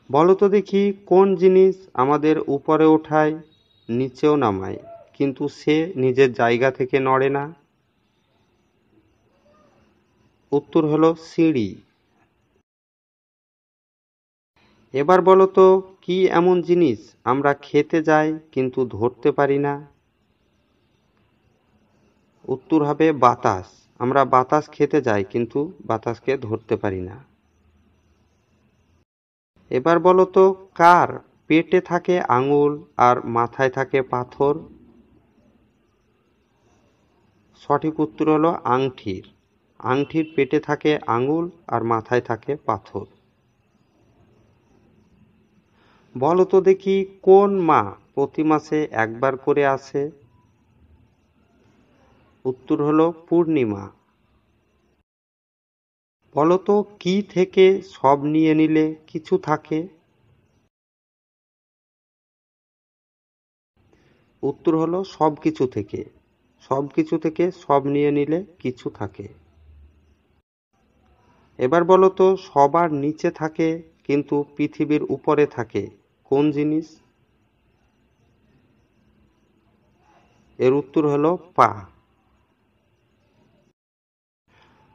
বলো তো দেখি কোন জিনিস আমাদের উপরে ওঠায় নিচেও নামায় কিন্তু সে নিজের জায়গা থেকে নড়ে না? উত্তর হলো সিঁড়ি। এবার বলো তো কি এমন জিনিস আমরা খেতে যাই কিন্তু ধরতে পারি না? উত্তর হবে বাতাস। আমরা বাতাস খেতে যাই কিন্তু বাতাসকে ধরতে পারি না। এবার বলো তো কার পেটে থাকে আঙুল আর মাথায় থাকে পাথর? সঠিক উত্তর হলো আংটির। আংটির পেটে থাকে আঙুল আর মাথায় থাকে পাথর। বলো তো দেখি কোন মা প্রতি মাসে একবার করে আসে? উত্তর হলো পূর্ণিমা। বলো তো কি থেকে সব নিয়ে নিলে কিছু থাকে? উত্তর হলো সবকিছু থেকে। সবকিছু থেকে সব নিয়ে নিলে কিছু থাকে। এবার বলো তো সবার নিচে থাকে কিন্তু পৃথিবীর উপরে থাকে কোন জিনিস? এর উত্তর হলো পা।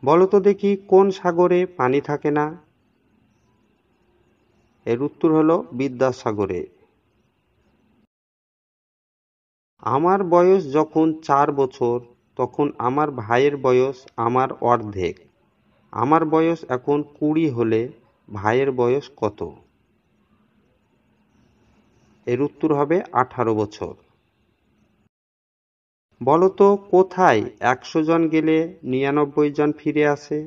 বলো তো দেখি কোন সাগরে পানি থাকে না? এর উত্তর হলো বিদ্যাসাগরে। আমার বয়স যখন 4 বছর তখন আমার ভাইয়ের বয়স আমার অর্ধেক। আমার বয়স এখন 20 হলে ভাইয়ের বয়স কত? এর উত্তর হবে 18 বছর। বলো তো কোথায় 100 জন গেলে 99 জন ফিরে আসে?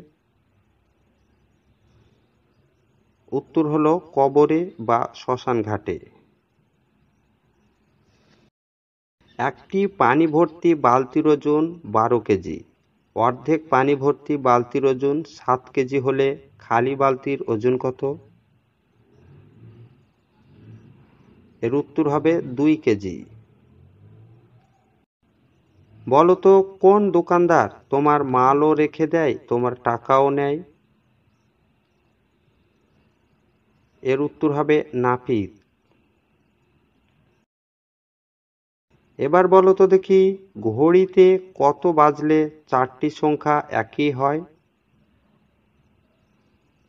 উত্তর হলো কবরে বা শ্মশান ঘাটে। একটি পানি ভর্তি বালতির ওজন 12 কেজি। অর্ধেক পানি ভর্তি বালতির ওজন 7 কেজি হলে খালি বালতির ওজন কত? এর উত্তর হবে 2 কেজি। বলো তো কোন দোকানদার তোমার মালও রেখে দেয় তোমার টাকাও নেয়? এর উত্তর হবে নাপিত। এবার বলো তো দেখি ঘড়িতে কত বাজলে 4টি সংখ্যা একই হয়?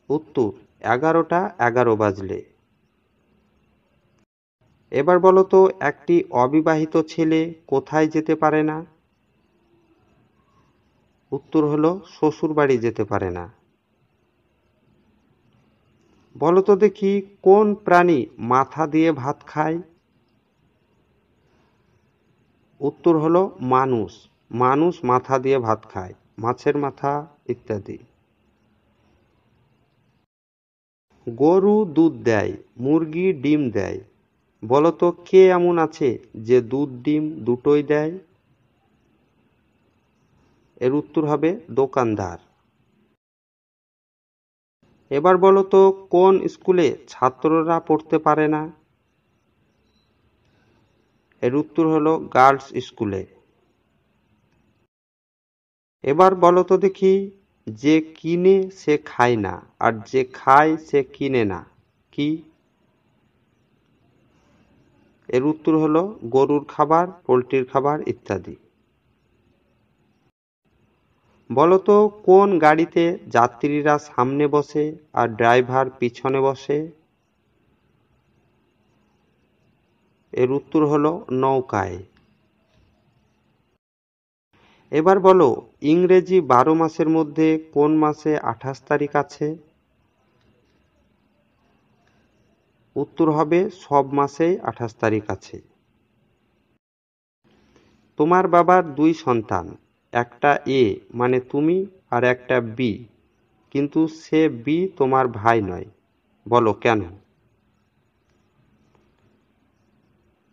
উত্তর 11টা 11 বাজলে। এবার বলো তো একটি অবিবাহিত ছেলে কোথায় যেতে পারে না? উত্তর হলো শ্বশুর বাড়ি যেতে পারে না। বলো তো দেখি কোন প্রাণী মাথা দিয়ে ভাত খায়? উত্তর হলো মানুষ। মানুষ মাথা দিয়ে ভাত খায়, মাছের মাথা ইত্যাদি। গরু দুধ দেয়, মুরগি ডিম দেয়। বলো তো কে এমন আছে যে দুধ ডিম দুটোই দেয়? এর উত্তর হবে দোকানদার। এবার বলো তো কোন স্কুলে ছাত্ররা পড়তে পারে না? এর উত্তর হলো গার্লস স্কুলে। এবার বলো তো দেখি যে কিনে সে খায় না আর যে খায় সে কিনে না, কি? এর উত্তর হলো গরুর খাবার, পোল্ট্রির খাবার ইত্যাদি। বলো তো কোন গাড়িতে যাত্রীরা সামনে বসে আর ড্রাইভার পিছনে বসে? এর উত্তর হলো নৌকায়। এবার বলো ইংরেজি 12 মাসের মধ্যে কোন মাসে 28 তারিখ আছে? উত্তর হবে সব মাসেই 28 তারিখ আছে। তোমার বাবার 2 সন্তান, একটা এ মানে তুমি আর একটা বি, কিন্তু সে বি তোমার ভাই নয়, বলো কেন?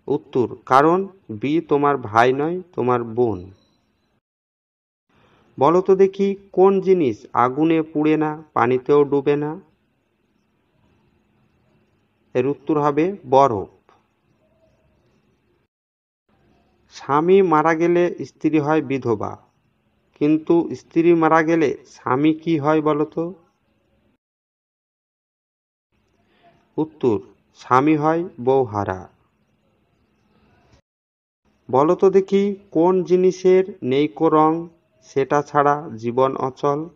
উত্তর কারণ বি তোমার ভাই নয়, তোমার বোন। বলো তো দেখি কোন জিনিস আগুনে পুড়ে না, পানিতেও ডুবে না? এর উত্তর হবে বরফ। স্বামী মারা গেলে স্ত্রী হয় বিধবা, কিন্তু স্ত্রী মারা গেলে স্বামী কি হয় বলো তো? উত্তর, স্বামী হয় বউহারা। বলো তো দেখি, কোন জিনিসের নেইকো রং, সেটা ছাড়া জীবন অচল?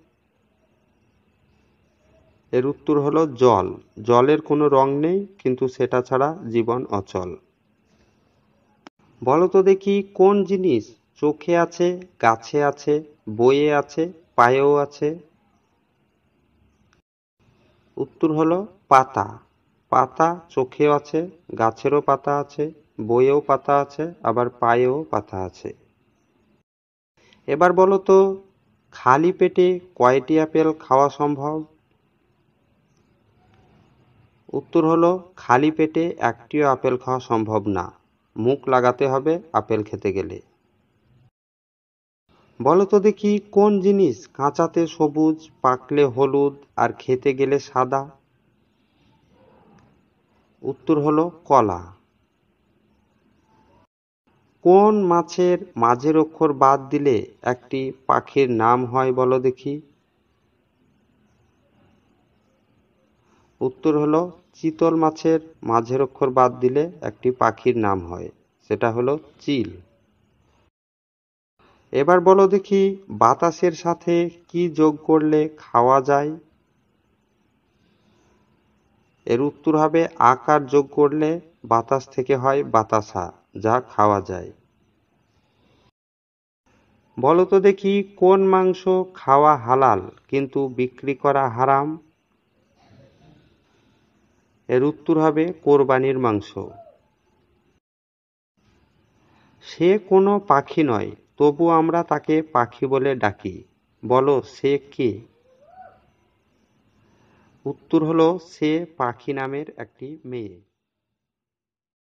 এর উত্তর হলো জল। জলের কোনো রং নেই, কিন্তু সেটা ছাড়া জীবন অচল। বলো তো দেখি, কোন জিনিস চোখে আছে, গাছে আছে, বইয়ে আছে, পায়েও আছে? উত্তর হলো পাতা। পাতা চোখেও আছে, গাছেরও পাতা আছে, বইয়েও পাতা আছে, আবার পায়েও পাতা আছে। এবার বলো তো, খালি পেটে কয়টি আপেল খাওয়া সম্ভব? উত্তর হলো খালি পেটে একটিও আপেল খাওয়া সম্ভব না। মুখ লাগাতে হবে আপেল খেতে গেলে। বলো তো দেখি, কোন জিনিস কাঁচাতে সবুজ, পাকলে হলুদ, আর খেতে গেলে সাদা? উত্তর হলো কলা। কোন মাছের মাঝের অক্ষর বাদ দিলে একটি পাখির নাম হয় বলো দেখি? উত্তর হলো চিতল মাছের মাঝের অক্ষর বাদ দিলে একটি পাখির নাম হয়, সেটা হলো চিল। এবার বলো দেখি, বাতাসের সাথে কি যোগ করলে খাওয়া যায়? এর উত্তর হবে আকার যোগ করলে বাতাস থেকে হয় বাতাসা, যা খাওয়া যায়। বলো তো দেখি, কোন মাংস খাওয়া হালাল কিন্তু বিক্রি করা হারাম? এর উত্তর হবে কোরবানির মাংস। সে কোনো পাখি নয়, তবু আমরা তাকে পাখি বলে ডাকি। বলো সে কে? উত্তর হলো সে পাখি নামের একটি মেয়ে।